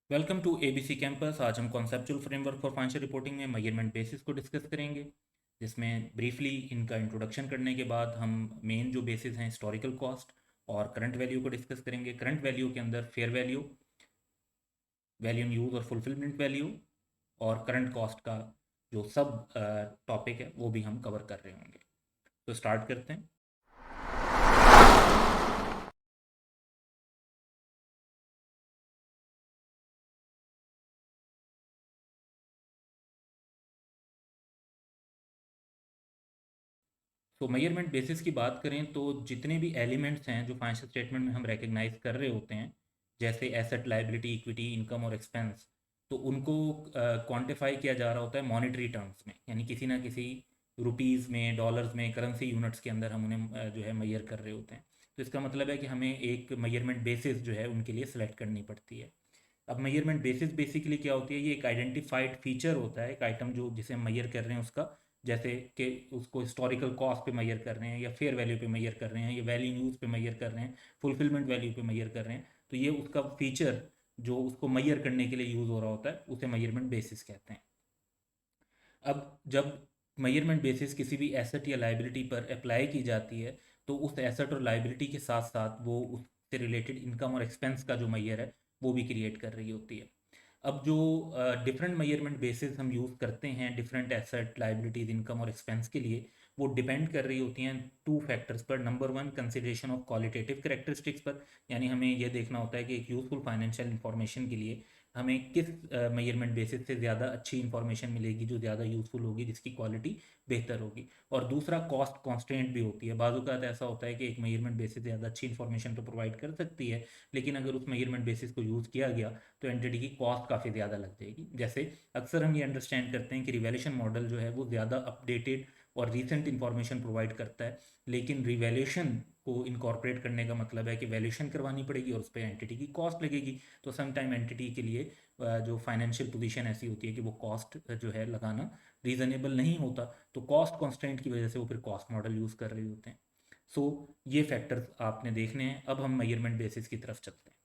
Welcome to ABC campus. आज हम conceptual framework for financial reporting में मेजरमेंट बेसिस को डिस्कस करेंगे, जिसमें ब्रीफली इनका इंट्रोडक्शन करने के बाद हम मेन जो बेसिस हैं हिस्टोरिकल कॉस्ट और करंट वैल्यू को डिस्कस करेंगे। करंट वैल्यू के अंदर फेयर वैल्यू, वैल्यू इन यूज़ और फुलफिलमेंट वैल्यू और करंट कॉस्ट का जो सब टॉपिक है वो भी हम कवर कर रहे होंगे। तो स्टार्ट करते हैं। तो मेजरमेंट बेसिस की बात करें तो जितने भी एलिमेंट्स हैं जो फाइनेंशियल स्टेटमेंट में हम रिकग्नाइज कर रहे होते हैं, जैसे एसेट, लायबिलिटी, इक्विटी, इनकम और एक्सपेंस, तो उनको क्वांटिफाई किया जा रहा होता है मॉनेटरी टर्म्स में, यानी किसी ना किसी रुपीज़ में, डॉलर्स में, करेंसी यूनिट्स के अंदर हम उन्हें जो है मेजर कर रहे होते हैं। तो इसका मतलब है कि हमें एक मेजरमेंट बेसिस जो है उनके लिए सेलेक्ट करनी पड़ती है। अब मेजरमेंट बेसिस बेसिकली क्या होती है? ये एक आइडेंटिफाइड फीचर होता है, एक आइटम जो जिसे हम मेजर कर रहे हैं उसका, जैसे कि उसको हिस्टोरिकल कॉस्ट पे मेजर कर रहे हैं या फेयर वैल्यू पे मेजर कर रहे हैं या वैल्यू यूज पे मेजर कर रहे हैं, फुलफिलमेंट वैल्यू पे मेजर कर रहे हैं। तो ये उसका फीचर जो उसको मेजर करने के लिए यूज़ हो रहा होता है उसे मेजरमेंट बेसिस कहते हैं। अब जब मेजरमेंट बेसिस किसी भी एसेट या लाइबिलिटी पर अप्लाई की जाती है, तो उस एसेट और लाइबिलिटी के साथ साथ वो उससे रिलेटेड इनकम और एक्सपेंस का जो मेजर है वो भी क्रिएट कर रही होती है। अब जो डिफरेंट मेजरमेंट बेसिस हम यूज़ करते हैं डिफरेंट एसेट, लाइबिलिटीज, इनकम और एक्सपेंस के लिए, वो डिपेंड कर रही होती हैं टू फैक्टर्स पर। Number one, consideration of qualitative characteristics पर, यानी हमें ये देखना होता है कि एक यूज़फुल फाइनेंशियल इंफॉर्मेशन के लिए हमें किस मेजरमेंट बेसिस से ज़्यादा अच्छी इंफॉर्मेशन मिलेगी, जो ज़्यादा यूज़फुल होगी, जिसकी क्वालिटी बेहतर होगी। और दूसरा, कॉस्ट कॉन्स्टेंट भी होती है। बाज़ औक़ात ऐसा होता है कि एक मेजरमेंट बेसिस ज़्यादा अच्छी इंफॉर्मेशन तो प्रोवाइड कर सकती है, लेकिन अगर उस मेजरमेंट बेसिस को यूज़ किया गया तो एंटिटी की कॉस्ट काफ़ी ज़्यादा लग जाएगी। जैसे अक्सर हम ये अंडरस्टैंड करते हैं कि रिवैल्यूएशन मॉडल जो है वो ज़्यादा अपडेटेड और रिसेंट इंफॉर्मेशन प्रोवाइड करता है, लेकिन रिवैल्यूएशन को इनकॉर्पोरेट करने का मतलब है कि वैल्यूएशन करवानी पड़ेगी और उस पर एंटिटी की कॉस्ट लगेगी। तो सम टाइम एंटिटी के लिए जो फाइनेंशियल पोजीशन ऐसी होती है कि वो कॉस्ट जो है लगाना रीज़नेबल नहीं होता, तो कॉस्ट कॉन्स्टेंट की वजह से वो फिर कॉस्ट मॉडल यूज़ कर रहे होते हैं। सो ये फैक्टर्स आपने देखने हैं। अब हम मेजरमेंट बेसिस की तरफ चलते हैं।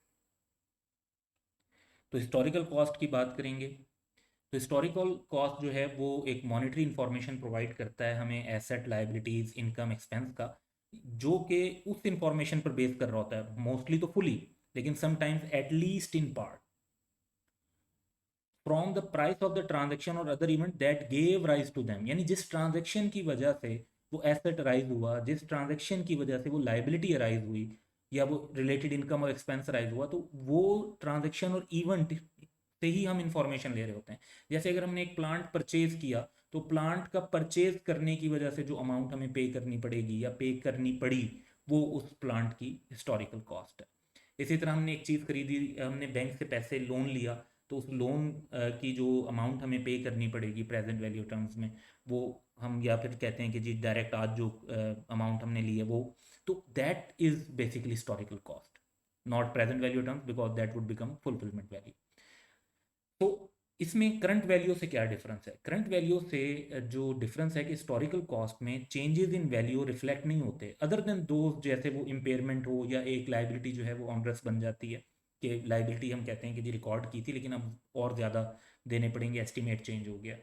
तो हिस्टोरिकल कॉस्ट की बात करेंगे। तो हिस्टोरिकल कॉस्ट जो है वो एक मॉनेटरी इंफॉर्मेशन प्रोवाइड करता है हमें एसेट, लाइबिलिटीज, इनकम, एक्सपेंस का, जो कि उस इंफॉर्मेशन पर बेस कर रहा होता है, मोस्टली तो फुली, लेकिन sometimes at least in part, from the price of the transaction और other event that gave rise to them, यानी जिस ट्रांजेक्शन की वजह से वो एसेट राइज हुआ, जिस ट्रांजेक्शन की वजह से वो लाइबिलिटी अराइज हुई या वो रिलेटेड इनकम और एक्सपेंस राइज हुआ, तो वो ट्रांजेक्शन और इवेंट से ही हम इंफॉर्मेशन ले रहे होते हैं। जैसे अगर हमने एक प्लांट परचेज किया, तो प्लांट का परचेज करने की वजह से जो अमाउंट हमें पे करनी पड़ेगी या पे करनी पड़ी, वो उस प्लांट की हिस्टोरिकल कॉस्ट है। इसी तरह हमने एक चीज़ खरीदी, हमने बैंक से पैसे लोन लिया, तो उस लोन की जो अमाउंट हमें पे करनी पड़ेगी प्रेजेंट वैल्यू टर्म्स में, वो हम या फिर कहते हैं कि जी डायरेक्ट आज जो अमाउंट हमने ली है वो, तो that is basically historical cost, not present value terms, because that would become fulfilment value. तो इसमें करंट वैल्यू से क्या डिफरेंस है? करंट वैल्यू से जो डिफरेंस है कि हिस्टोरिकल कॉस्ट में चेंजेस इन वैल्यू रिफ्लेक्ट नहीं होते, अदर देन दो, जैसे वो इम्पेयरमेंट हो या एक लाइबिलिटी जो है वो ऑनरस बन जाती है, कि लाइबिलिटी हम कहते हैं कि जी रिकॉर्ड की थी लेकिन अब और ज़्यादा देने पड़ेंगे, एस्टिमेट चेंज हो गया,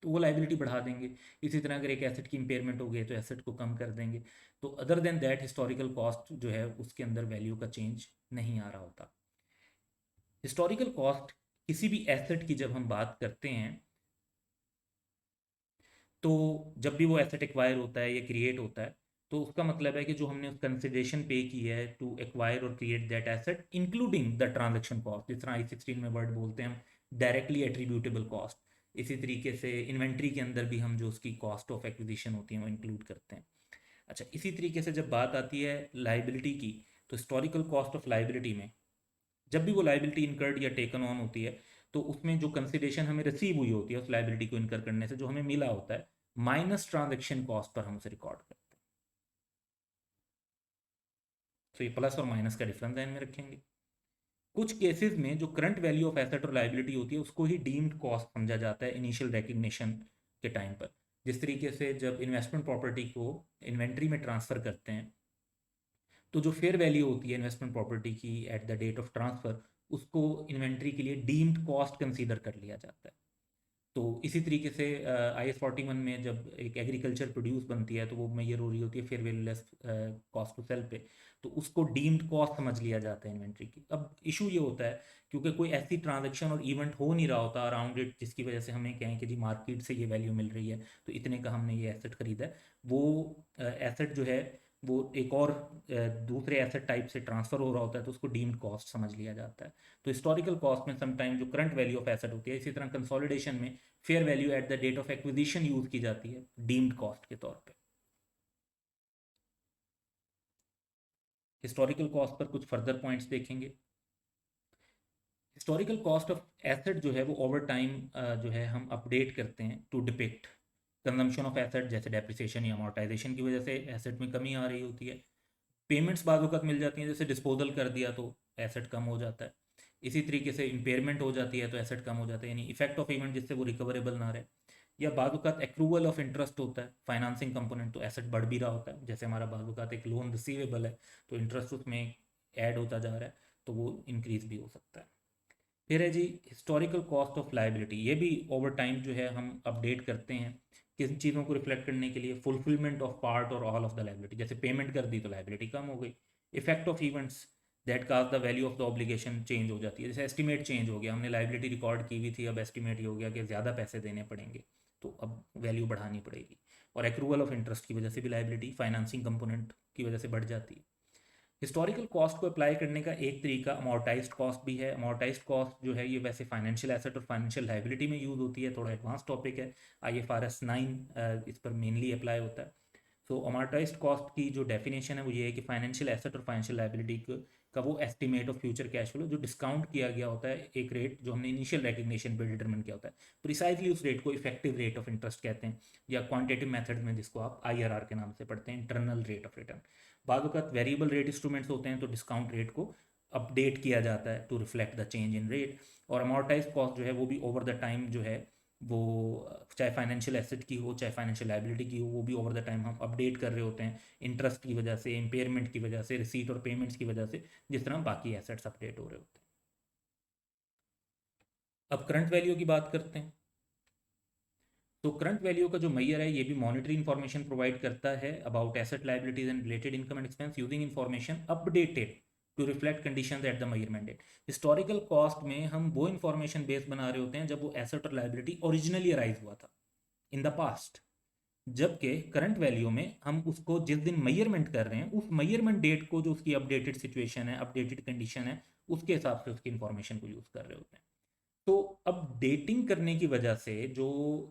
तो वो लाइबिलिटी बढ़ा देंगे। इसी तरह अगर एक एसेट की इम्पेयरमेंट हो गई तो एसेट को कम कर देंगे। तो other than that historical cost जो है उसके अंदर वैल्यू का चेंज नहीं आ रहा होता। हिस्टोरिकल कॉस्ट किसी भी एसेट की जब हम बात करते हैं, तो जब भी वो एसेट एक्वायर होता है या क्रिएट होता है, तो उसका मतलब है कि जो हमने कंसिडरेशन पे की है टू एक्वायर और create that asset, including the transaction cost, जिस तरह आई 16 में वर्ड बोलते हैं हम, डायरेक्टली एट्रीब्यूटेबल कॉस्ट। इसी तरीके से इन्वेंट्री के अंदर भी हम जो उसकी कॉस्ट ऑफ एक्विजिशन होती है वो इंक्लूड करते हैं। अच्छा, इसी तरीके से जब बात आती है लाइबिलिटी की, तो हिस्टोरिकल कॉस्ट ऑफ लाइबिलिटी में जब भी वो लाइबिलिटी इनकर्ड या टेकन ऑन होती है, तो उसमें जो कंसिडरेशन हमें रिसीव हुई होती है उस लाइबिलिटी को इनकर करने से, जो हमें मिला होता है, माइनस ट्रांजेक्शन कॉस्ट पर हम उसे रिकॉर्ड करते हैं। तो ये प्लस और माइनस का डिफरेंस ध्यान में रखेंगे। कुछ केसेस में जो करंट वैल्यू ऑफ एसेट और लाइबिलिटी होती है उसको ही डीम्ड कॉस्ट समझा जाता है इनिशियल रिकग्निशन के टाइम पर। जिस तरीके से जब इन्वेस्टमेंट प्रॉपर्टी को इन्वेंट्री में ट्रांसफ़र करते हैं, तो जो फेयर वैल्यू होती है इन्वेस्टमेंट प्रॉपर्टी की at the date of transfer, उसको इन्वेंट्री के लिए डीम्ड कॉस्ट कंसीडर कर लिया जाता है। तो इसी तरीके से IS 41 में जब एक एग्रीकल्चर प्रोड्यूस बनती है तो वो मेजर हो रही होती है fair value less cost to sell पे, तो उसको डीम्ड कॉस्ट समझ लिया जाता है इन्वेंट्री की। अब इशू ये होता है क्योंकि कोई ऐसी ट्रांजैक्शन और इवेंट हो नहीं रहा होता अराउंड इट जिसकी वजह से हमें कहें कि जी मार्केट से ये वैल्यू मिल रही है तो इतने का हमने ये एसेट खरीदा है, वो एसेट जो है वो एक और दूसरे एसेट टाइप से ट्रांसफ़र हो रहा होता है तो उसको डीम्ड कॉस्ट समझ लिया जाता है। तो हिस्टोरिकल कॉस्ट में समटाइम जो करंट वैल्यू ऑफ एसेट होती है, इसी तरह कंसोलिडेशन में fair value at the date of acquisition use की जाती है डीम्ड कॉस्ट के तौर पे। हिस्टोरिकल कॉस्ट पर कुछ फर्दर पॉइंट्स देखेंगे। हिस्टोरिकल कॉस्ट ऑफ एसेट जो है वो ओवर टाइम जो है हम अपडेट करते हैं to depict consumption of asset, जैसे डेप्रिसिएशन या अमोर्टाइजेशन की वजह से एसेट में कमी आ रही होती है। पेमेंट्स बाद वक्त मिल जाती हैं, जैसे डिस्पोजल कर दिया तो एसेट कम हो जाता है। इसी तरीके से इम्पेयरमेंट हो जाती है तो एसेट कम हो जाता है, यानी इफेक्ट ऑफ इवेंट जिससे वो रिकवरेबल ना रहे। या बाद वक्त एक्रूवल ऑफ इंटरेस्ट होता है, फाइनेंसिंग कंपोनेंट, तो एसेट बढ़ भी रहा होता है, जैसे हमारा बाद वक्त एक लोन रिसीवेबल है तो इंटरेस्ट उसमें ऐड होता जा रहा है तो वो इंक्रीज भी हो सकता है। फिर है जी हिस्टोरिकल कॉस्ट ऑफ लाइबिलिटी, ये भी ओवर टाइम जो है हम अपडेट करते हैं किन चीज़ों को रिफ्लेक्ट करने के लिए, फुलफिलमेंट ऑफ पार्ट और ऑल ऑफ द लाइबिलिटी, जैसे पेमेंट कर दी तो लाइबिलिटी कम हो गई। Effect of events that cause the value of the obligation change हो जाती है, जैसे एस्टिमेट चेंज हो गया, हमने लाइबिलिटी रिकॉर्ड की हुई थी अब एस्टिमेट ये हो गया कि ज़्यादा पैसे देने पड़ेंगे तो अब वैल्यू बढ़ानी पड़ेगी। और एक्रूवल ऑफ इंटरेस्ट की वजह से भी लाइबिलिटी फाइनेंसिंग कंपोनेंट की वजह से बढ़ जाती है। हिस्टोरिकल कॉस्ट को अप्लाई करने का एक तरीका अमोर्टाइज्ड कॉस्ट भी है। अमोर्टाइज्ड कॉस्ट जो है ये वैसे फाइनेंशियल एसेट और फाइनेंशियल लाइबिलिटी में यूज़ होती है, थोड़ा एडवांस टॉपिक है, IFRS 9 इस पर मेनली अप्लाई होता है। सो अमोर्टाइज्ड कॉस्ट की जो डेफिनेशन है वो ये है कि फाइनेंशियल एसेट और फाइनेंशियल लाइबिलिटी का वो estimate of future cash flow जो डिस्काउंट किया गया होता है एक रेट जो हमने इनिशियल रिकग्निशन पे डिटरमिन किया होता है, प्रिसाइजली उस रेट को इफेक्टिव रेट ऑफ इंटरेस्ट कहते हैं, या क्वांटिटेटिव मेथड में जिसको आप IRR के नाम से पढ़ते हैं, इंटरनल रेट ऑफ रिटर्न। बाद वक्त वेरिएबल रेट इंस्ट्रूमेंट्स होते हैं तो डिस्काउंट रेट को अपडेट किया जाता है to reflect the change in rate. और अमोर्टाइज कॉस्ट जो है वो भी ओवर द टाइम जो है वो चाहे फाइनेंशियल एसेट की हो चाहे फाइनेंशियल लाइबिलिटी की हो वो भी ओवर द टाइम हम अपडेट कर रहे होते हैं इंटरेस्ट की वजह से, इम्पेयरमेंट की वजह से, रिसीट और पेमेंट्स की वजह से, जिस तरह बाकी एसेट्स अपडेट हो रहे होते हैं। अब करंट वैल्यू की बात करते हैं। तो करंट वैल्यू का जो मैयर है ये भी मॉनिटरी इन्फॉर्मेशन प्रोवाइड करता है about asset liabilities and related income and expense using information updated to reflect conditions at the measurement date. Historical cost में हम वो इन्फॉर्मेशन बेस बना रहे होते हैं जब वो एसेट और लाइबिलिटी ओरिजिनली अराइज हुआ था इन द पास्ट, जबकि करंट वैल्यू में हम उसको जिस दिन मेजरमेंट कर रहे हैं उस मेजरमेंट डेट को जो उसकी अपडेटेड सिचुएशन है, अपडेटेड कंडीशन है, उसके हिसाब से उसकी इन्फॉर्मेशन को यूज़ कर रहे होते हैं। तो अब डेटिंग करने की वजह से जो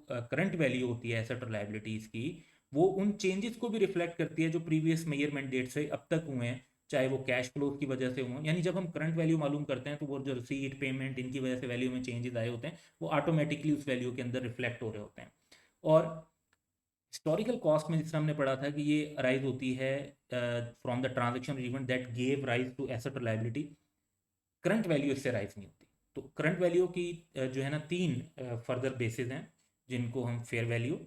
करंट वैल्यू होती है एसेट और लाइबिलिटीज़ की, वो उन चेंजेस को भी रिफ्लेक्ट करती है जो प्रीवियस मेजरमेंट डेट से अब तक हुए हैं, चाहे वो कैश फ्लो की वजह से हुए, यानी जब हम करंट वैल्यू मालूम करते हैं तो वो जो रिसीट पेमेंट इनकी वजह से वैल्यू में चेंजेस आए होते हैं वो ऑटोमेटिकली उस वैल्यू के अंदर रिफ्लेक्ट हो रहे होते हैं। और हिस्टोरिकल कॉस्ट में जिस तरह हमने पढ़ा था कि ये अराइज होती है from the transaction event that gave rise to asset और लाइबिलिटी, करंट वैल्यू इससे राइज नहीं होती। तो करंट वैल्यू की जो है ना तीन फर्दर बेसिस हैं जिनको हम fair value,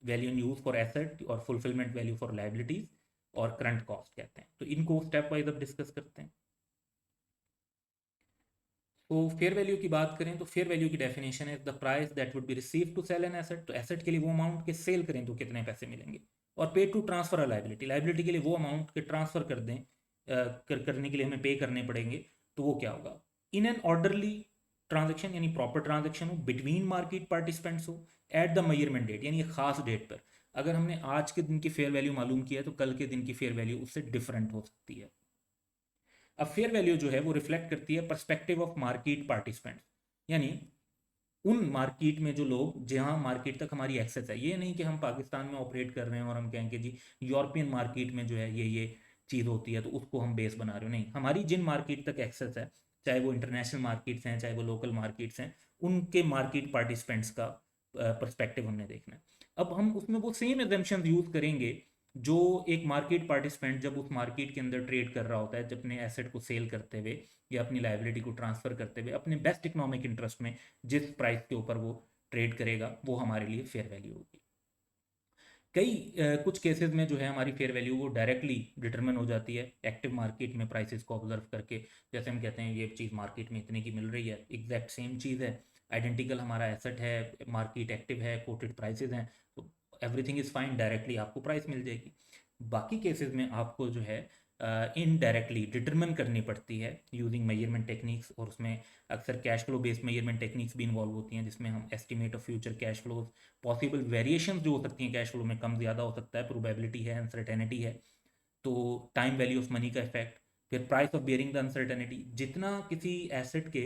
value in use for asset और फुलफिलमेंट वैल्यू फॉर लाइबिलिटीज और करंट कॉस्ट कहते हैं। तो इनको स्टेप वाइज अब डिस्कस करते हैं। तो फेयर वैल्यू की बात करें तो फेयर वैल्यू की डेफिनेशन है the price that would be receive to sell an asset, तो एसेट के लिए वो अमाउंट के सेल करें तो कितने पैसे मिलेंगे, और pay to transfer a liability, liability के लिए वो अमाउंट के ट्रांसफर कर दें करने के लिए हमें पे करने पड़ेंगे तो वो क्या होगा। इन एन ऑर्डरली ट्रांजेक्शन यानी प्रॉपर ट्रांजेक्शन हो, बिटवीन मार्केट पार्टिसिपेंट्स हो, एट द मेजरमेंट डेट यानी खास डेट पर, अगर हमने आज के दिन की फेयर वैल्यू मालूम किया है तो कल के दिन की फेयर वैल्यू उससे डिफरेंट हो सकती है। अब फेयर वैल्यू जो है वो रिफ्लेक्ट करती है पर्सपेक्टिव ऑफ मार्केट पार्टिसिपेंट्स, यानी उन मार्केट में जो लोग जहां मार्केट तक हमारी एक्सेस है, ये नहीं कि हम पाकिस्तान में ऑपरेट कर रहे हैं और हम कहें कि जी यूरोपियन मार्केट में जो है ये चीज़ होती है तो उसको हम बेस बना रहे हो, नहीं, हमारी जिन मार्केट तक एक्सेस है, चाहे वो इंटरनेशनल मार्केट्स हैं चाहे वो लोकल मार्केट्स हैं, उनके मार्केट पार्टिसिपेंट्स का पर्सपेक्टिव हमने देखना है। अब हम उसमें वो सेम एजम्पशन यूज़ करेंगे जो एक मार्केट पार्टिसिपेंट जब उस मार्केट के अंदर ट्रेड कर रहा होता है, जब अपने एसेट को सेल करते हुए या अपनी लाइबिलिटी को ट्रांसफर करते हुए अपने बेस्ट इकोनॉमिक इंटरेस्ट में जिस प्राइस के ऊपर वो ट्रेड करेगा वो हमारे लिए फेयर वैल्यू होगी। कई कुछ केसेस में जो है हमारी फेयर वैल्यू वो डायरेक्टली डिटरमिन हो जाती है एक्टिव मार्केट में प्राइसेस को ऑब्जर्व करके। जैसे हम कहते हैं ये चीज़ मार्केट में इतने की मिल रही है, एग्जैक्ट सेम चीज़ है, आइडेंटिकल हमारा एसेट है, मार्केट एक्टिव है, कोटेड प्राइसेस हैं, तो एवरीथिंग इज़ फाइन, डायरेक्टली आपको प्राइस मिल जाएगी। बाकी केसेस में आपको जो है इनडायरेक्टली डिटरमिन करनी पड़ती है यूजिंग मेजरमेंट टेक्निक्स, और उसमें अक्सर cash flow based measurement techniques भी इन्वॉल्व होती हैं, जिसमें हम estimate of future cash flows, possible variations जो हो सकती हैं कैश फ्लो में, कम ज़्यादा हो सकता है, प्रोबेबिलिटी है, अनसर्टेनिटी है, तो टाइम वैल्यू ऑफ मनी का इफेक्ट, फिर price of bearing the uncertainty. जितना किसी एसेट के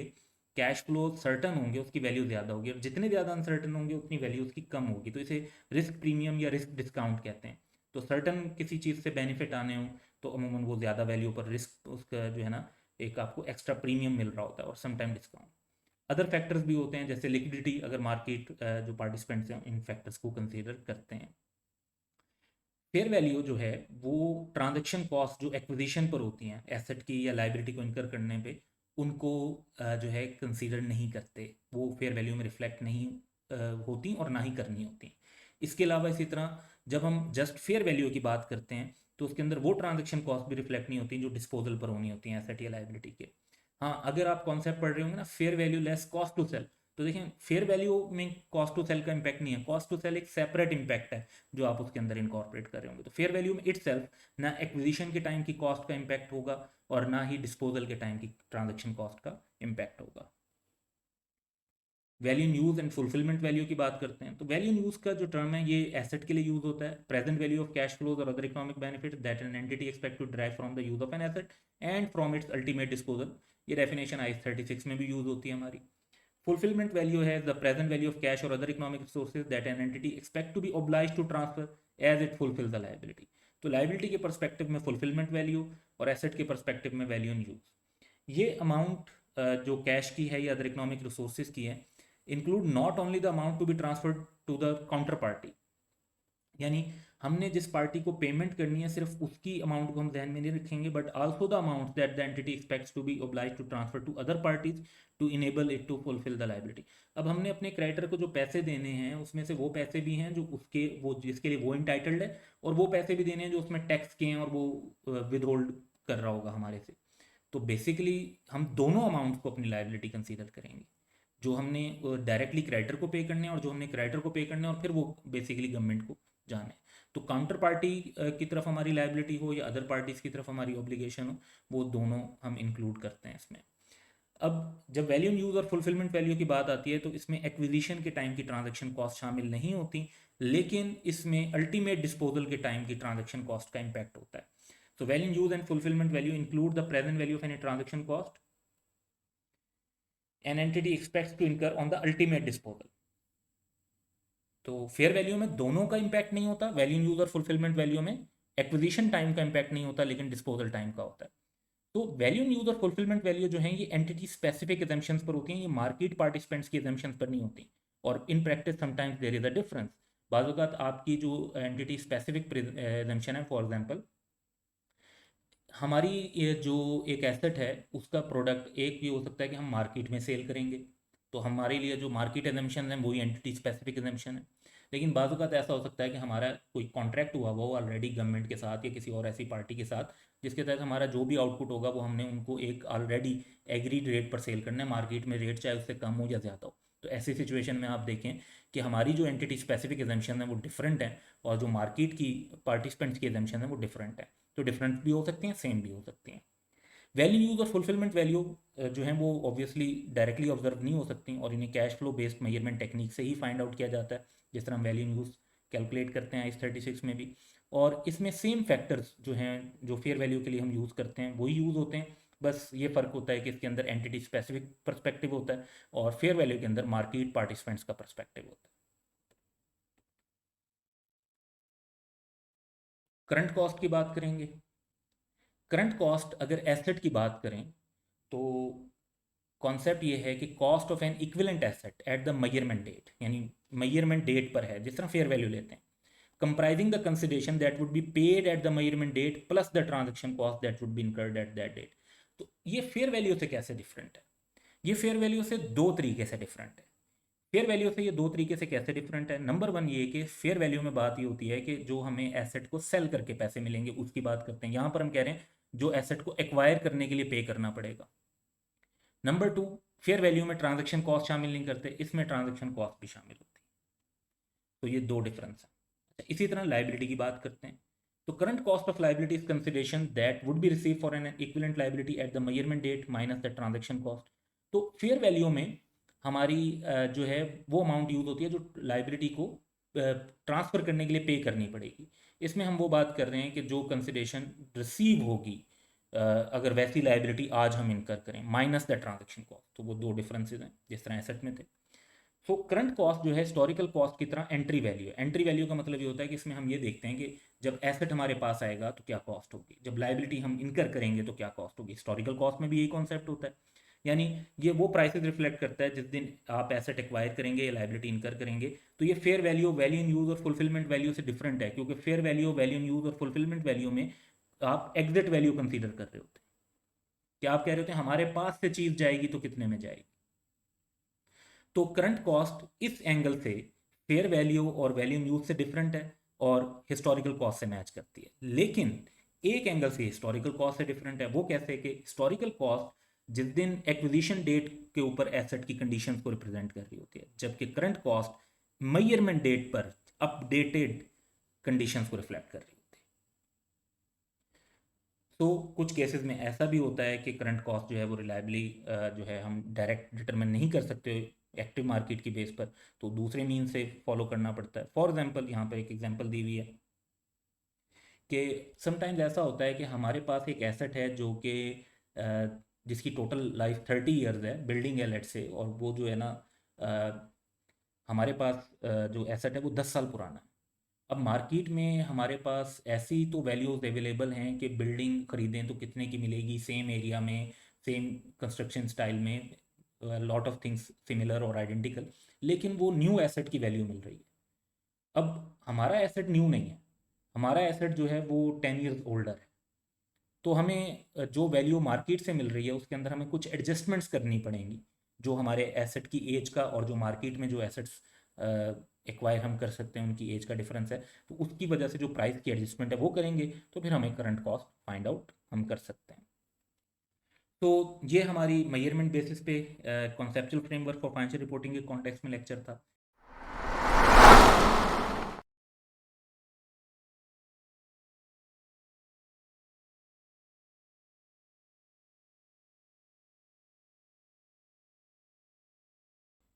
कैश फ्लो सर्टन होंगे उसकी वैल्यू ज़्यादा होगी, और जितने ज़्यादा अनसर्टन होंगे उतनी वैल्यू उसकी कम होगी, तो इसे रिस्क प्रीमियम या रिस्क डिस्काउंट कहते हैं। तो सर्टन किसी चीज़ से बेनिफिट आने हो तो अमूमन वो ज़्यादा वैल्यू पर रिस्क उसका जो है ना एक आपको एक्स्ट्रा प्रीमियम मिल रहा होता है, और समटाइम डिस्काउंट। अदर फैक्टर्स भी होते हैं जैसे लिक्विडिटी, अगर मार्केट जो पार्टिसिपेंट्स हैं इन फैक्टर्स को कंसीडर करते हैं। फेयर वैल्यू जो है वो ट्रांजैक्शन कॉस्ट जो एक्विजिशन पर होती हैं एसेट की या लाइबिलिटी को इनकर करने पे, उनको जो है कंसीडर नहीं करते, वो फेयर वैल्यू में रिफ्लेक्ट नहीं होती और ना ही करनी होती। इसके अलावा इसी तरह जब हम जस्ट फेयर वैल्यू की बात करते हैं तो उसके अंदर वो ट्रांजैक्शन कॉस्ट भी रिफ्लेक्ट नहीं होती जो डिस्पोजल पर होनी होती हैं एसेट या लाइबिलिटी के। हाँ, अगर आप कॉन्सेप्ट पढ़ रहे होंगे ना fair value less cost to sell, तो देखिए फेयर वैल्यू में कॉस्ट टू सेल का इम्पैक्ट नहीं है, कॉस्ट टू सेल एक सेपरेट इम्पैक्ट है जो आप उसके अंदर इनकॉर्पोरेट कर रहे होंगे। तो फेयर वैल्यू में इटसेल्फ ना एक्विजिशन के टाइम की कॉस्ट का इम्पैक्ट होगा और ना ही डिस्पोजल के टाइम की ट्रांजेक्शन कॉस्ट का इम्पैक्ट होगा। Value in use and fulfilment value की बात करते हैं, तो वैल्यू इन यूज का जो टर्म है ये एसेट के लिए यूज होता है, present value of cash flows और other economic benefit that an entity expect to drive from the use of an asset and from its ultimate disposal. ये डेफिनेशन आईएस 36 में भी यूज होती है हमारी। Fulfillment value has the present value of cash or other economic resources that an entity expect to be obliged to transfer as it fulfills the liability. तो liability के perspective में fulfillment value और asset के perspective में value in use। ये amount जो cash की है या अदर इकोनॉमिक रिसोर्सेज की है include not only the amount to be transferred to the counter party, यानी हमने जिस पार्टी को पेमेंट करनी है सिर्फ उसकी अमाउंट को हम ध्यान में नहीं रखेंगे, but also the amount that the entity expects to be obliged to transfer to other parties to enable it to fulfill the liability. अब हमने अपने क्रेडिटर को जो पैसे देने हैं उसमें से वो पैसे भी हैं जो उसके वो जिसके लिए वो इंटाइटल्ड है, और वो पैसे भी देने हैं जो उसमें टैक्स के हैं और वो विद होल्ड कर रहा होगा हमारे से। तो बेसिकली हम दोनों अमाउंट को अपनी लाइबिलिटी कंसीडर करेंगे, जो हमने डायरेक्टली क्रेडिटर को पे करने हैं और जो हमने क्रेडिटर को पे करने हैं, और फिर वो बेसिकली गवर्नमेंट को जाने। तो काउंटर पार्टी की तरफ हमारी लाइबिलिटी हो या अदर पार्टीज की तरफ हमारी ऑब्लिगेशन हो, वो दोनों हम इंक्लूड करते हैं इसमें। अब जब वैल्यू इन यूज और फुलफिलमेंट वैल्यू की बात आती है तो इसमें एक्विजिशन के टाइम की ट्रांजैक्शन कॉस्ट शामिल नहीं होती, लेकिन इसमें अल्टीमेट डिस्पोजल के टाइम की ट्रांजैक्शन कॉस्ट का इम्पैक्ट होता है। So value in use and fulfillment value include the present value of any transaction cost an entity expects to incur on the ultimate disposal। तो फेयर वैल्यू में दोनों का impact नहीं होता, वैल्यू इन यूज और fulfilment value में acquisition time का impact नहीं होता लेकिन डिस्पोजल टाइम का होता है। तो वैल्यू इन यूज और फुलफिलमेंट वैल्यू जो है ये एंटिटी स्पेसिफिक एजम्पशंस पर होती हैं, ये मार्केट पार्टिसिपेंट्स की एजम्पशंस पर नहीं होती, और in practice sometimes there is a difference. बाज़ औक़ात आपकी जो एंटिटी स्पेसिफिक एजम्पशन है, फॉर एग्जांपल हमारी ये जो एक एसेट है उसका प्रोडक्ट एक ये हो सकता है कि हम मार्केट में सेल करेंगे, तो हमारे लिए जो मार्केट एजम्पशन है वही एंटिटी स्पेसिफिक एजम्पशन है। लेकिन बाज़ औक़ात ऐसा हो सकता है कि हमारा कोई कॉन्ट्रैक्ट हुआ वो ऑलरेडी गवर्नमेंट के साथ या किसी और ऐसी पार्टी के साथ, जिसके तहत हमारा जो भी आउटपुट होगा वो हमने उनको एक ऑलरेडी एग्रीड रेट पर सेल करना है, मार्केट में रेट चाहे उससे कम हो या ज़्यादा हो। तो ऐसी सिचुएशन में आप देखें कि हमारी जो एंटिटी स्पेसिफिक एजम्पशन है वो डिफरेंट है, और जो मार्केट की पार्टिसिपेंट्स की एजम्पशन है वो डिफरेंट है। तो डिफरेंट भी हो सकती हैं, सेम भी हो सकती हैं। वैल्यू यूज और फुलफिलमेंट वैल्यू जो है वो ऑब्वियसली डायरेक्टली ऑब्जर्व नहीं हो सकती, और इन्हें cash flow based measurement technique से ही फाइंड आउट किया जाता है, जिस तरह हम वैल्यू यूज कैलकुलेट करते हैं आईएस 36 में भी। और इसमें सेम फैक्टर्स जो हैं जो फेयर वैल्यू के लिए हम यूज़ करते हैं वही यूज़ होते हैं, बस ये फ़र्क होता है कि इसके अंदर एंटिटी स्पेसिफिक परस्पेक्टिव होता है और फेयर वैल्यू के अंदर मार्केट पार्टिसिपेंट्स का परस्पेक्टिव होता है। करंट कॉस्ट की बात करेंगे। करंट कॉस्ट अगर एसेट की बात करें तो कॉन्सेप्ट ये है कि cost of an equivalent asset at the measurement date, यानी मेजरमेंट डेट पर है, जिस तरह फेयर वैल्यू लेते हैं, comprising the consideration that would be paid at the measurement date plus the transaction cost that would be incurred at that date. तो ये fair value से कैसे डिफरेंट है? ये फेयर वैल्यू से दो तरीके से डिफरेंट है। फेयर वैल्यू से ये दो तरीके से कैसे डिफरेंट है। नंबर वन ये कि फेयर वैल्यू में बात ये होती है कि जो हमें एसेट को सेल करके पैसे मिलेंगे उसकी बात करते हैं। यहाँ पर हम कह रहे हैं जो एसेट को एक्वायर करने के लिए पे करना पड़ेगा। नंबर टू, फेयर वैल्यू में ट्रांजेक्शन कॉस्ट शामिल नहीं करते, इसमें ट्रांजेक्शन कॉस्ट भी शामिल होती है। तो ये दो डिफरेंस है। अच्छा, इसी तरह लाइबिलिटी की बात करते हैं। तो current cost of liability is consideration that would be receive for an equivalent liability at the measurement date minus the transaction cost. तो फेयर वैल्यू में हमारी जो है वो अमाउंट यूज होती है जो लाइबिलिटी को ट्रांसफर करने के लिए पे करनी पड़ेगी। इसमें हम वो बात कर रहे हैं कि जो कंसिडरेशन रिसीव होगी अगर वैसी लाइबिलिटी आज हम इनकर करें माइनस द ट्रांजेक्शन कॉस्ट। तो वो दो डिफरेंसेस हैं जिस तरह एसेट में थे। सो करंट कॉस्ट जो है हिस्टोरिकल कॉस्ट की तरह एंट्री वैल्यू है। एंट्री वैल्यू का मतलब ये होता है कि इसमें हम ये देखते हैं कि जब एसेट हमारे पास आएगा तो क्या कॉस्ट होगी, जब लाइबिलिटी हम इनकर करेंगे तो क्या कॉस्ट होगी। हिस्टोरिकल कॉस्ट में भी यही कॉन्सेप्ट होता है। यानी ये वो प्राइसेस रिफ्लेक्ट करता है जिस दिन आप एसेट एक्वायर करेंगे या लाइबिलिटी इनकर करेंगे। तो ये fair value, value in use और फुलफिलमेंट वैल्यू से डिफरेंट है, क्योंकि fair value, value in use और फुलफिलमेंट वैल्यू में आप एग्जिट वैल्यू कंसीडर कर रहे होते हैं कि आप कह रहे होते हैं हमारे पास से चीज जाएगी तो कितने में जाएगी। तो करंट कॉस्ट इस एंगल से फेयर वैल्यू और वैल्यू इन यूज से डिफरेंट है और हिस्टोरिकल कॉस्ट से मैच करती है। लेकिन एक एंगल से हिस्टोरिकल कॉस्ट से डिफरेंट है। वो कैसे कि हिस्टोरिकल कॉस्ट जिस दिन एक्विजिशन डेट के ऊपर एसेट की कंडीशंस को रिप्रेजेंट कर रही होती है, जबकि करंट कॉस्ट मेजरमेंट डेट पर अपडेटेड कंडीशंस को रिफ्लेक्ट कर रही होती है। तो कुछ केसेस में ऐसा भी होता है कि करंट कॉस्ट जो है वो रिलायबली जो है हम डायरेक्ट डिटरमिन नहीं कर सकते एक्टिव मार्केट की बेस पर, तो दूसरे मीन से फॉलो करना पड़ता है। फॉर एग्जांपल, यहाँ पर एक एग्जांपल दी हुई है कि समटाइम्स ऐसा होता है कि हमारे पास एक एसेट है जो कि जिसकी टोटल लाइफ 30 ईयर्स है, बिल्डिंग है लेट से, और वो जो है ना हमारे पास जो एसेट है वो 10 साल पुराना है। अब मार्केट में हमारे पास ऐसी तो वैल्यूज अवेलेबल हैं कि बिल्डिंग खरीदें तो कितने की मिलेगी, सेम एरिया में, सेम कंस्ट्रक्शन स्टाइल में, लॉट ऑफ थिंग्स सिमिलर और आइडेंटिकल, लेकिन वो न्यू एसेट की वैल्यू मिल रही है। अब हमारा एसेट न्यू नहीं है, हमारा एसेट जो है वो 10 ईयर्स ओल्डर है। तो हमें जो वैल्यू मार्केट से मिल रही है उसके अंदर हमें कुछ एडजस्टमेंट्स करनी पड़ेंगी जो हमारे एसेट की एज का और जो मार्केट में जो एसेट्स एक्वायर हम कर सकते हैं उनकी एज का डिफरेंस है, तो उसकी वजह से जो प्राइस की एडजस्टमेंट है वो करेंगे तो फिर हमें करंट कॉस्ट फाइंड आउट हम कर सकते हैं। तो ये हमारी मेजरमेंट बेसिस पे conceptual framework for financial reporting के कॉन्टेक्स्ट में लेक्चर था।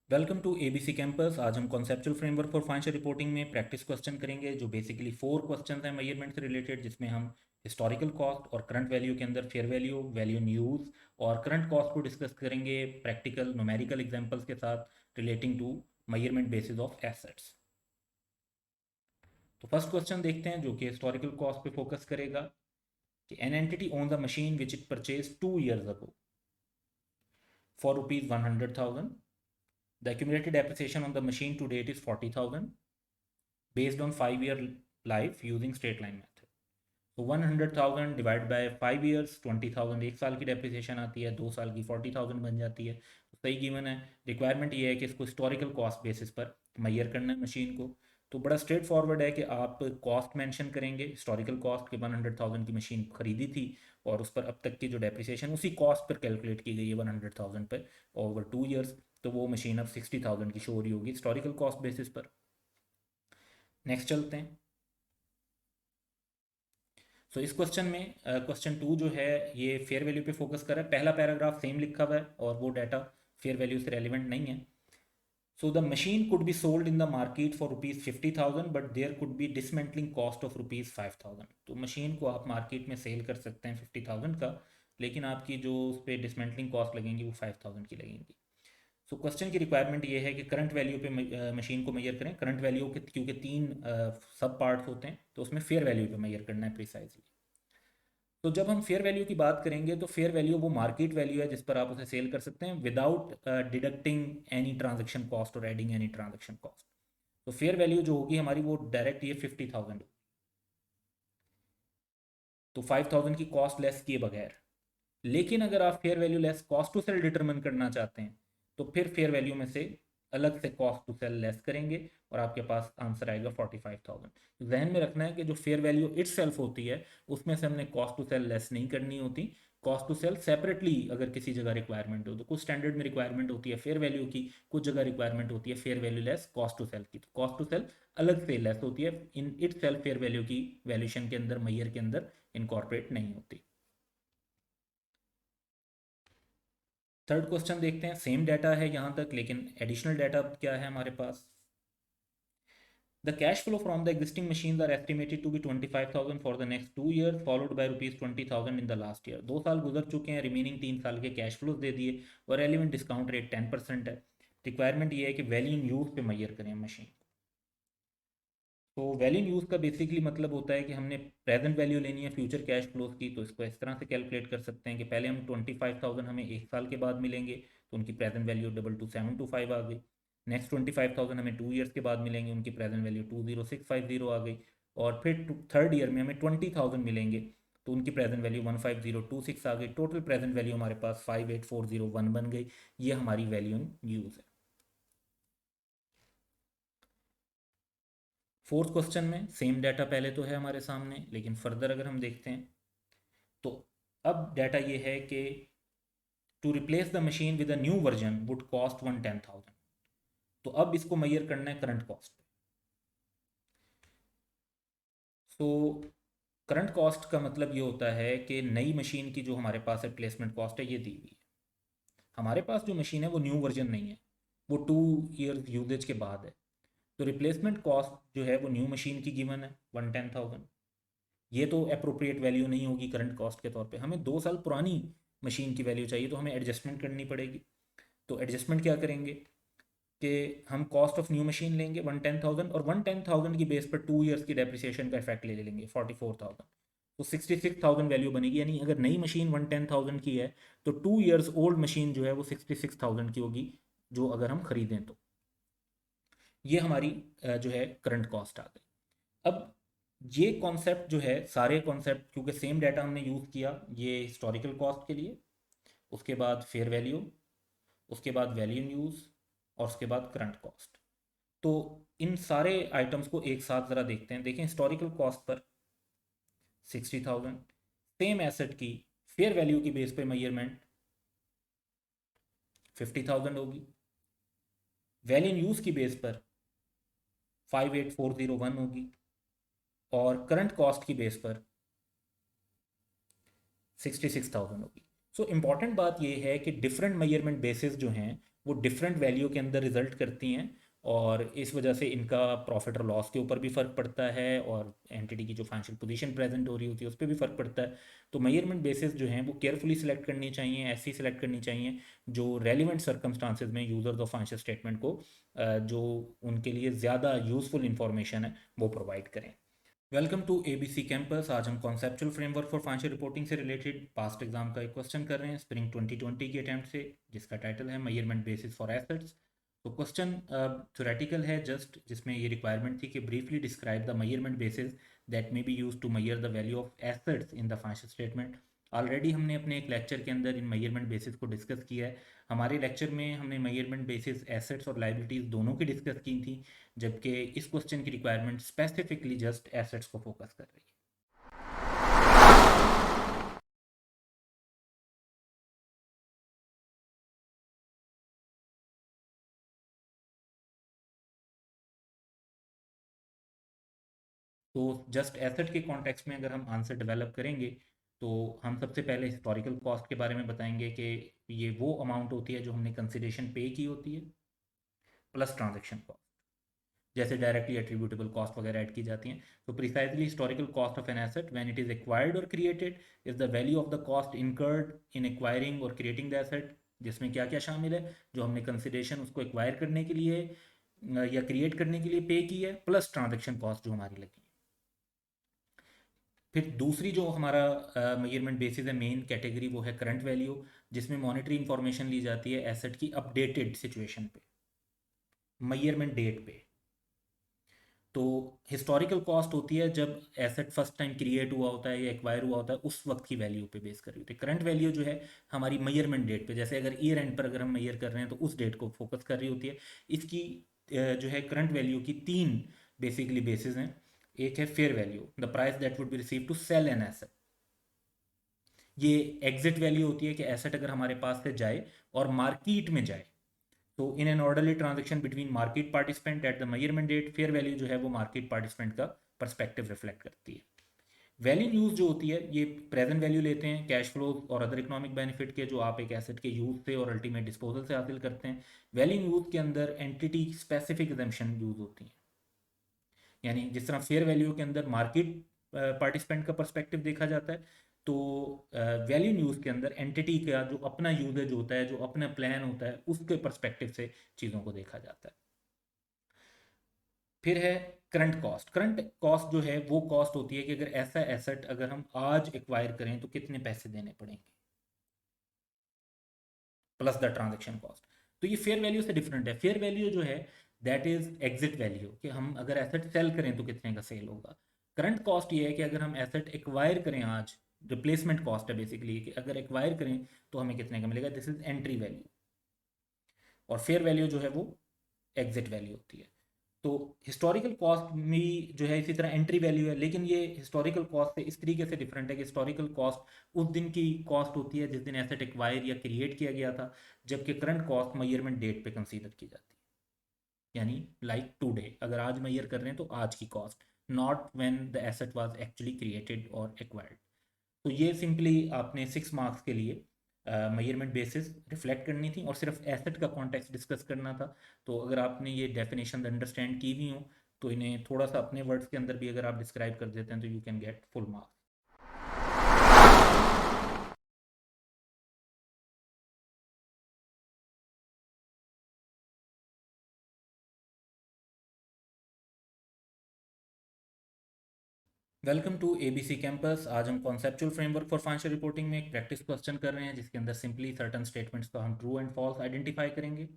Welcome to ABC campus. आज हम conceptual framework for financial reporting में प्रैक्टिस क्वेश्चन करेंगे जो बेसिकली 4 क्वेश्चन हैं मेजरमेंट से रिलेटेड, जिसमें हम हिस्टोरिकल कॉस्ट और करंट वैल्यू के अंदर fair value, value in use और करंट कॉस्ट को डिस्कस करेंगे प्रैक्टिकल न्यूमेरिकल एग्जांपल्स के साथ relating to measurement basis of assets. तो फर्स्ट क्वेश्चन देखते हैं जो कि हिस्टोरिकल कॉस्ट पे फोकस करेगा कि an entity owns a machine which it purchase 2 years ago for ₹100,000. The accumulated depreciation on the machine to date is 40,000 based on 5-year life using straight line method. So 100,000 divide by 5 years, 20,000 एक साल की depreciation आती है, 2 साल की 40,000 बन जाती है। तो सही गिवन है। रिक्वायरमेंट ये है कि इसको हिस्टोरिकल कॉस्ट बेसिस पर मैयर करना है मशीन को। तो बड़ा स्ट्रेट फॉरवर्ड है कि आप कॉस्ट मेंशन करेंगे, हिस्टोरिकल कॉस्ट के 100,000 की मशीन खरीदी थी और उस पर अब तक की जो डेप्रिसिएशन उसी कॉस्ट पर कैलकुलेट की गई है 100,000 पर ओवर 2 years। तो वो मशीन अब 60,000 की शो हो रही होगी हिस्टोरिकल कॉस्ट बेसिस पर। नेक्स्ट चलते हैं। सो इस क्वेश्चन में क्वेश्चन 2 जो है ये फेयर वैल्यू पे फोकस कर रहा है। पहला पैराग्राफ सेम लिखा हुआ है और वो डाटा फेयर वैल्यू से रेलिवेंट नहीं है। So the machine could be sold in the market for ₹50,000 but there could be dismantling cost of ₹5,000। तो मशीन को आप मार्केट में सेल कर सकते हैं 50,000 का, लेकिन आपकी जो उस पर डिसमेंटलिंग कॉस्ट लगेंगी वो 5,000 की लगेंगी। सो क्वेश्चन की रिक्वायरमेंट ये है कि करंट वैल्यू पे मशीन को मेजर करें। करंट वैल्यू के क्योंकि 3 सब पार्ट्स होते हैं तो उसमें फेयर वैल्यू पे मेजर करना है प्रिसाइजली। तो जब हम फेयर वैल्यू की बात करेंगे तो फेयर वैल्यू वो मार्केट वैल्यू है जिस पर आप उसे सेल कर सकते हैं without deducting any transaction cost और एडिंग एनी ट्रांजेक्शन कॉस्ट। तो फेयर वैल्यू जो होगी हमारी वो डायरेक्ट ये 50,000, तो 5,000 की कॉस्ट लेस किए बगैर। लेकिन अगर आप fair value less cost to sell determine करना चाहते हैं तो फिर फेयर वैल्यू में से अलग से कॉस्ट टू सेल लेस करेंगे और आपके पास आंसर आएगा 45,000। जहन में रखना है कि जो फेयर वैल्यू इटसेल्फ होती है उसमें से हमने कॉस्ट टू सेल लेस नहीं करनी होती। कॉस्ट टू सेल सेपरेटली अगर किसी जगह रिक्वायरमेंट हो तो कुछ स्टैंडर्ड में रिक्वायरमेंट होती है फेयर वैल्यू की, कुछ जगह रिक्वायरमेंट होती है fair value less cost to sell की, तो कॉस्ट टू सेल अलग से लेस होती है, in it self fair value की वैल्यूशन के अंदर मैयर के अंदर इनकॉर्पोरेट नहीं होती। थर्ड क्वेश्चन देखते हैं, सेम डाटा है यहाँ तक लेकिन एडिशनल डाटा क्या है हमारे पास। The cash flow from the existing machines are estimated to be 25,000 for the next 2 years, followed by rupees 20,000 in the last year। 2 साल गुजर चुके हैं, रिमेनिंग 3 साल के कैश फ्लोज दे दिए और रेलिवेंट डिस्काउंट रेट 10% है। रिक्वायरमेंट ये है कि वैल्यू इन यूज पे मैयर करें मशीन। तो वैल्यू इन यूज का बेसिकली मतलब होता है कि हमने प्रेजेंट वैल्यू लेनी है फ्यूचर कैश फ्लोज की, तो इसको इस तरह से कैलकुलेट कर सकते हैं कि पहले हम 25,000 हमें 1 साल के बाद मिलेंगे तो उनकी प्रेजेंट वैल्यू 22725 आ गई। नेक्स्ट 25,000 हमें 2 ईयर्स के बाद मिलेंगे, उनकी प्रेजेंट वैल्यू 20650 आ गई। और फिर थर्ड ईयर में हमें 20,000 मिलेंगे तो उनकी प्रेजेंट वैल्यू 15026 आ गई। टोटल प्रेजेंट वैल्यू हमारे पास 58401 बन गई। ये हमारी वैल्यू इन यूज़ है। फोर्थ क्वेश्चन में सेम डाटा पहले तो है हमारे सामने, लेकिन फर्दर अगर हम देखते हैं तो अब डाटा ये है कि to replace the machine with a new version would cost 110,000। तो अब इसको मैयर करना है करंट कॉस्ट पे। सो करंट कॉस्ट का मतलब ये होता है कि नई मशीन की जो हमारे पास रिप्लेसमेंट कॉस्ट है ये दी हुई है। हमारे पास जो मशीन है वो न्यू वर्जन नहीं है, वो 2 ईयर्स यूजेज के बाद है। तो रिप्लेसमेंट कॉस्ट जो है वो न्यू मशीन की गिवन है 110,000। ये तो अप्रोप्रिएट वैल्यू नहीं होगी करंट कॉस्ट के तौर पे, हमें 2 साल पुरानी मशीन की वैल्यू चाहिए तो हमें एडजस्टमेंट करनी पड़ेगी। तो एडजस्टमेंट क्या करेंगे कि हम कॉस्ट ऑफ न्यू मशीन लेंगे 110,000 और 110,000 की बेस पर 2 ईयर्स की डेप्रिसिएशन का इफेक्ट ले लेंगे 44,000। तो 66,000 वैल्यू बनेगी, यानी अगर नई मशीन 110,000 की है तो 2 ईयर्स ओल्ड मशीन जो है वो 66,000 की होगी जो अगर हम खरीदें तो। ये हमारी जो है करंट कॉस्ट आ गई। अब ये कॉन्सेप्ट जो है सारे कॉन्सेप्ट क्योंकि सेम डाटा हमने यूज़ किया, ये हिस्टोरिकल कॉस्ट के लिए, उसके बाद फेयर वैल्यू, उसके बाद वैल्यू इन यूज़ और उसके बाद करंट कॉस्ट। तो इन सारे आइटम्स को एक साथ ज़रा देखते हैं। देखें historical cost per 60,000, same asset की फेयर वैल्यू की बेस पे मैयरमेंट 50,000 होगी, वैल्यू इन यूज़ की बेस पर 58401 होगी और करंट कॉस्ट की बेस पर 66,000 होगी। सो इम्पॉर्टेंट बात यह है कि डिफरेंट मेजरमेंट बेसिस जो हैं वो डिफरेंट वैल्यू के अंदर रिजल्ट करती हैं और इस वजह से इनका प्रॉफिट और लॉस के ऊपर भी फ़र्क पड़ता है और एंटिटी की जो फाइनेंशियल पोजीशन प्रेजेंट हो रही होती है उस पर भी फ़र्क पड़ता है। तो मेजरमेंट बेसिस जो हैं वो केयरफुली सिलेक्ट करनी चाहिए, ऐसी सिलेक्ट करनी चाहिए जो रेलिवेंट सर्कमस्टांसिस में यूज़र्स ऑफ फाइनेंशियल स्टेटमेंट को जो उनके लिए ज़्यादा यूज़फुल इंफॉर्मेशन है वो प्रोवाइड करें। Welcome to ABC campus. आज हम conceptual framework for financial reporting से रिलेटेड पास्ट एग्जाम का एक क्वेश्चन कर रहे हैं स्प्रिंग 2020 की अटैम्प्ट से, जिसका टाइटल है मेजरमेंट बेसिस फॉर एसेट्स। तो क्वेश्चन थ्योरेटिकल है जस्ट, जिसमें ये रिक्वायरमेंट थी कि briefly describe the measurement basis that may be use to measure the value of assets in the financial statement. Already हमने अपने एक लेक्चर के अंदर इन मेजरमेंट बेसिस को डिस्कस किया है। हमारे लेक्चर में हमने मेजरमेंट बेसिस एसेट्स और लाइबिलिटीज़ दोनों की डिस्कस की थी, जबकि इस क्वेश्चन की रिक्वायरमेंट स्पेसिफिकली जस्ट एसेट्स को फोकस कर रही है। तो जस्ट एसेट के कॉन्टेक्स्ट में अगर हम आंसर डेवलप करेंगे तो हम सबसे पहले हिस्टोरिकल कॉस्ट के बारे में बताएंगे कि ये वो अमाउंट होती है जो हमने कंसिडरेशन पे की होती है प्लस ट्रांजेक्शन कॉस्ट, जैसे डायरेक्टली एट्रीब्यूटेबल कॉस्ट वगैरह ऐड की जाती हैं। तो precisely historical cost of an asset when it is acquired और created is the value of the cost incurred in acquiring और क्रिएटिंग द एसेट। जिसमें क्या क्या शामिल है, जो हमने कंसिडरेशन उसको एक्वायर करने के लिए या क्रिएट करने के लिए पे की है, प्लस ट्रांजेक्शन कॉस्ट जो हमारी लगी है। फिर दूसरी जो हमारा मेजरमेंट बेसिस है मेन कैटेगरी, वो है करंट वैल्यू, जिसमें मॉनेटरी इंफॉर्मेशन ली जाती है एसेट की अपडेटेड सिचुएशन पे, मेजरमेंट डेट पे। तो हिस्टोरिकल कॉस्ट होती है जब एसेट फर्स्ट टाइम क्रिएट हुआ होता है या एक्वायर हुआ होता है, उस वक्त की वैल्यू पे बेस कर रही होती है। करंट वैल्यू जो है हमारी मेजरमेंट डेट पे, जैसे अगर ईयर एंड पर अगर हम मेजर कर रहे हैं तो उस डेट को फोकस कर रही होती है। इसकी जो है करंट वैल्यू की तीन बेसिकली बेसिस हैं। एक है fair value, the price that would be receive to sell an asset. ये एग्जिट वैल्यू होती है कि एसेट अगर हमारे पास से जाए और मार्केट में जाए, तो in an orderly transaction between market participant at the measurement date, fair value जो है वो मार्केट पार्टिसिपेंट का पर्सपेक्टिव रिफ्लेक्ट करती है। वैल्यू यूज जो होती है ये प्रेजेंट वैल्यू लेते हैं कैश फ्लो और अदर इकोनॉमिक बेनिफिट के, जो आप एक एसेट के यूज से और अल्टीमेट डिस्पोजल से हासिल करते हैं। वैल्यू यूज के अंदर एंटिटी स्पेसिफिक एजम्पशन यूज होती है, यानी जिस तरह फेयर वैल्यू के अंदर मार्केट पार्टिसिपेंट का पर्सपेक्टिव देखा जाता है, तो वैल्यू न्यूज़ के अंदर एंटिटी का जो अपना यूजेज होता है, जो अपना प्लान होता है, उसके पर्सपेक्टिव से चीज़ों को देखा जाता है। फिर है करंट कॉस्ट। करंट कॉस्ट जो है वो कॉस्ट होती है कि अगर ऐसा एसेट अगर हम आज एक्वायर करें तो कितने पैसे देने पड़ेंगे, प्लस द ट्रांजेक्शन कॉस्ट। तो ये फेयर वैल्यू से डिफरेंट है। फेयर वैल्यू जो है दैट इज एग्जिट वैल्यू, कि हम अगर एसेट सेल करें तो कितने का सेल होगा। करंट कॉस्ट ये है कि अगर हम एसेट एक्वायर करें आज, रिप्लेसमेंट कॉस्ट है बेसिकली, कि अगर एक्वायर करें तो हमें कितने का मिलेगा, दिस इज एंट्री वैल्यू। और फेयर वैल्यू जो है वो एग्जिट वैल्यू होती है। तो हिस्टोरिकल कॉस्ट में जो है इसी तरह एंट्री वैल्यू है, लेकिन ये हिस्टोरिकल कॉस्ट से इस तरीके से डिफरेंट है कि हिस्टोरिकल कॉस्ट उस दिन की कॉस्ट होती है जिस दिन एसेट एक्वायर या क्रिएट किया गया था, जबकि करंट कॉस्ट मेजरमेंट डेट पे कंसीडर की जाती है, यानी लाइक टुडे अगर आज मेजर कर रहे हैं तो आज की cost, not when the asset was actually created और एक्वायर्ड। तो ये सिंपली आपने 6 मार्क्स के लिए मेजरमेंट बेसिस रिफ्लेक्ट करनी थी और सिर्फ एसेट का कॉन्टेक्स्ट डिस्कस करना था। तो अगर आपने ये डेफिनेशन अंडरस्टैंड की हुई हो तो इन्हें थोड़ा सा अपने वर्ड्स के अंदर भी अगर आप डिस्क्राइब कर देते हैं तो you can get full marks. Welcome to ABC campus. आज हम conceptual framework for financial reporting में एक प्रैक्टिस क्वेश्चन कर रहे हैं जिसके अंदर सिंपली सर्टन स्टेटमेंट्स का हम ट्रू एंड फॉल्स आइडेंटिफाई करेंगे।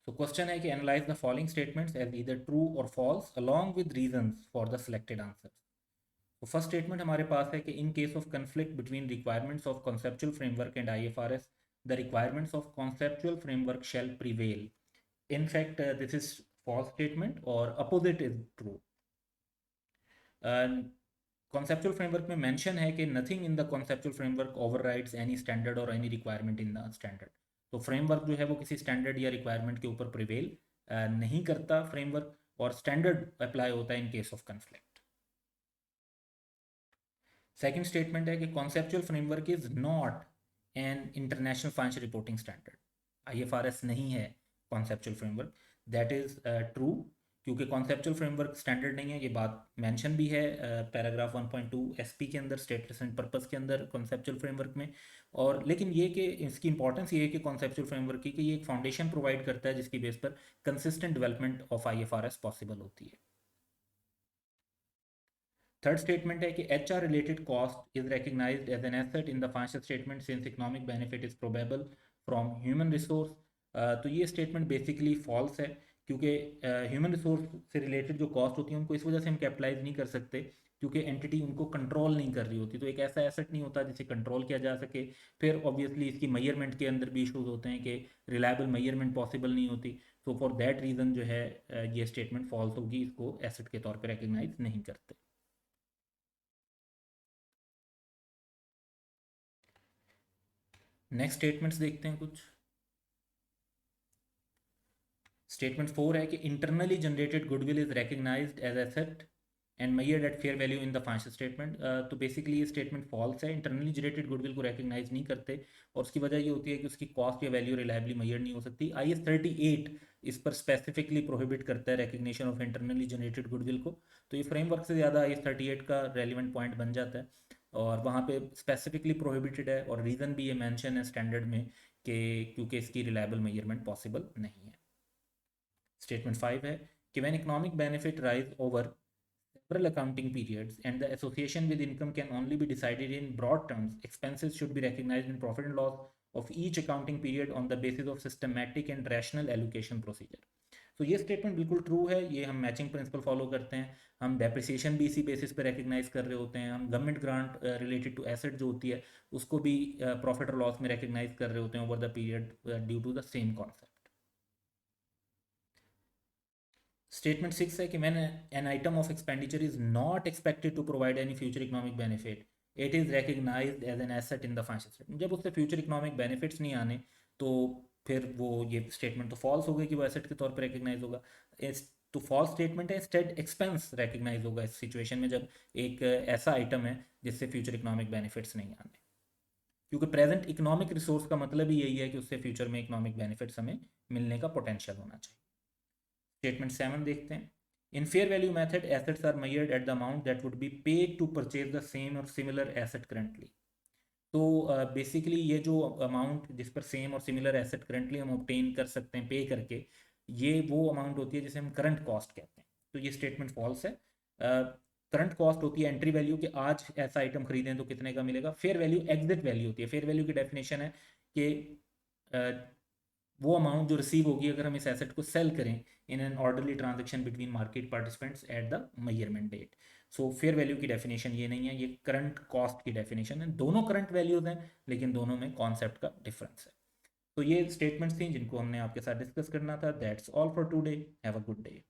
So question है कि analyze the following statements as either true or false along with reasons for the selected answers. तो फर्स्ट स्टेटमेंट हमारे पास है कि in case of conflict between requirements of conceptual framework and IFRS, the requirements of conceptual framework shall prevail. In fact, this is false statement और opposite is true. Conceptual framework में mention है कि nothing in the conceptual framework overrides any standard or any requirement in the standard. तो framework जो है वो किसी standard या रिक्वायरमेंट के ऊपर प्रिवेल नहीं करता फ्रेमवर्क, और स्टैंडर्ड अप्लाई होता है in case of conflict. Second statement है कि conceptual framework is not an international financial reporting standard. IFRS नहीं है conceptual framework. That is true, क्योंकि कॉन्सेप्चुअल फ्रेमवर्क स्टैंडर्ड नहीं है। ये बात मेंशन भी है पैराग्राफ 1.2 एसपी के अंदर, स्टेटस एंड पर्पस के अंदर कॉन्सेप्चुअल फ्रेमवर्क में। और लेकिन ये कि इसकी इंपॉर्टेंस ये है कि कॉन्सेप्चुअल फ्रेमवर्क की कि ये एक फाउंडेशन प्रोवाइड करता है जिसकी बेस पर consistent development of IFRS possible होती है। थर्ड स्टेटमेंट है कि H R related cost is recognized as an asset in the financial statement since economic benefit is probable from human resource. तो ये स्टेटमेंट बेसिकली फॉल्स है, क्योंकि human resource से related जो कॉस्ट होती है उनको इस वजह से हम कैपिटलाइज नहीं कर सकते क्योंकि एंटिटी उनको कंट्रोल नहीं कर रही होती। तो एक ऐसा एसेट नहीं होता जिसे कंट्रोल किया जा सके। फिर ऑब्वियसली इसकी मेजरमेंट के अंदर भी इशूज होते हैं कि रिलायबल मेजरमेंट पॉसिबल नहीं होती। सो फॉर दैट रीज़न जो है ये स्टेटमेंट फॉल्स होगी, इसको एसेट के तौर पर रिकग्नाइज नहीं करते। नेक्स्ट स्टेटमेंट्स देखते हैं कुछ। स्टेटमेंट 4 है कि internally generated goodwill is recognized as asset and measured at fair value in the financial statement. तो बेसिकली ये स्टेटमेंट फॉल्स है। इंटरनली जनरेटेड गुडविल को रिकग्नाइज नहीं करते और उसकी वजह ये होती है कि उसकी कॉस्ट या वैल्यू रिलायबली मेजर नहीं हो सकती। IAS 38 इस पर स्पेसिफिकली प्रोहिबिट करता है recognition of internally generated goodwill को। तो ये फ्रेमवर्क से ज़्यादा IAS 38 का रेलिवेंट पॉइंट बन जाता है और वहाँ पे स्पेसिफिकली प्रोहिबिटेड है, और रीज़न भी ये मेंशन है स्टैंडर्ड में कि क्योंकि इसकी रिलायबल मेजरमेंट पॉसिबल नहीं है। स्टेटमेंट 5 है कि when economic benefit rise over several accounting periods and the association with income can only be decided in broad terms, expenses should be recognized in profit and loss of each accounting period on the basis of systematic and rational allocation procedure. तो ये statement बिल्कुल true है, ये हम matching principle follow करते हैं। हम depreciation भी इसी बेसिस पे रिकग्नाइज कर रहे होते हैं। हम government grant related to asset जो होती है उसको भी प्रॉफिट और लॉस में रिकग्नाइज कर रहे होते हैं over the period due to the same concept. Statement 6 है कि when an item of expenditure is not expected to provide any future economic benefit, it is recognized as an asset in the financial statement. जब उससे future economic benefits नहीं आने तो फिर वो ये स्टेटमेंट तो फॉल्स हो गई कि वो एसेट के तौर पर रिकग्नाइज होगा। तो फॉल्स स्टेटमेंट है, इंस्टेड एक्सपेंस रिकग्नाइज होगा इस सिचुएशन में जब एक ऐसा आइटम है जिससे फ्यूचर इकोनॉमिक बेनिफिट्स नहीं आने, क्योंकि प्रेजेंट इकोनॉमिक रिसोर्स का मतलब ही यही है कि उससे फ्यूचर में इकोनॉमिक बेनिफिट्स हमें मिलने का पोटेंशियल होना चाहिए। स्टेटमेंट 7 देखते हैं। In fair value method assets are measured at the amount that would be paid to purchase the same और सिमिलर एसेट करंटली। तो बेसिकली ये जो अमाउंट जिस पर सेम और सिमिलर एसेट करंटली हम ऑब्टेन कर सकते हैं पे करके, ये वो अमाउंट होती है जिसे हम करंट कॉस्ट कहते हैं। तो ये स्टेटमेंट फॉल्स है। करंट कॉस्ट होती है एंट्री वैल्यू कि आज ऐसा आइटम खरीदें तो कितने का मिलेगा। फेयर वैल्यू एग्जिट वैल्यू होती है। फेयर वैल्यू की डेफिनेशन है कि वो अमाउंट जो रिसीव होगी अगर हम इस एसेट को सेल करें in an orderly transaction between market participants at the measurement date. So fair value की डेफिनेशन ये नहीं है, ये करंट कॉस्ट की डेफिनेशन है। दोनों करंट वैल्यूज हैं लेकिन दोनों में कॉन्सेप्ट का डिफरेंस है। तो ये स्टेटमेंट्स थी जिनको हमने आपके साथ डिस्कस करना था। That's all for today. Have a good day.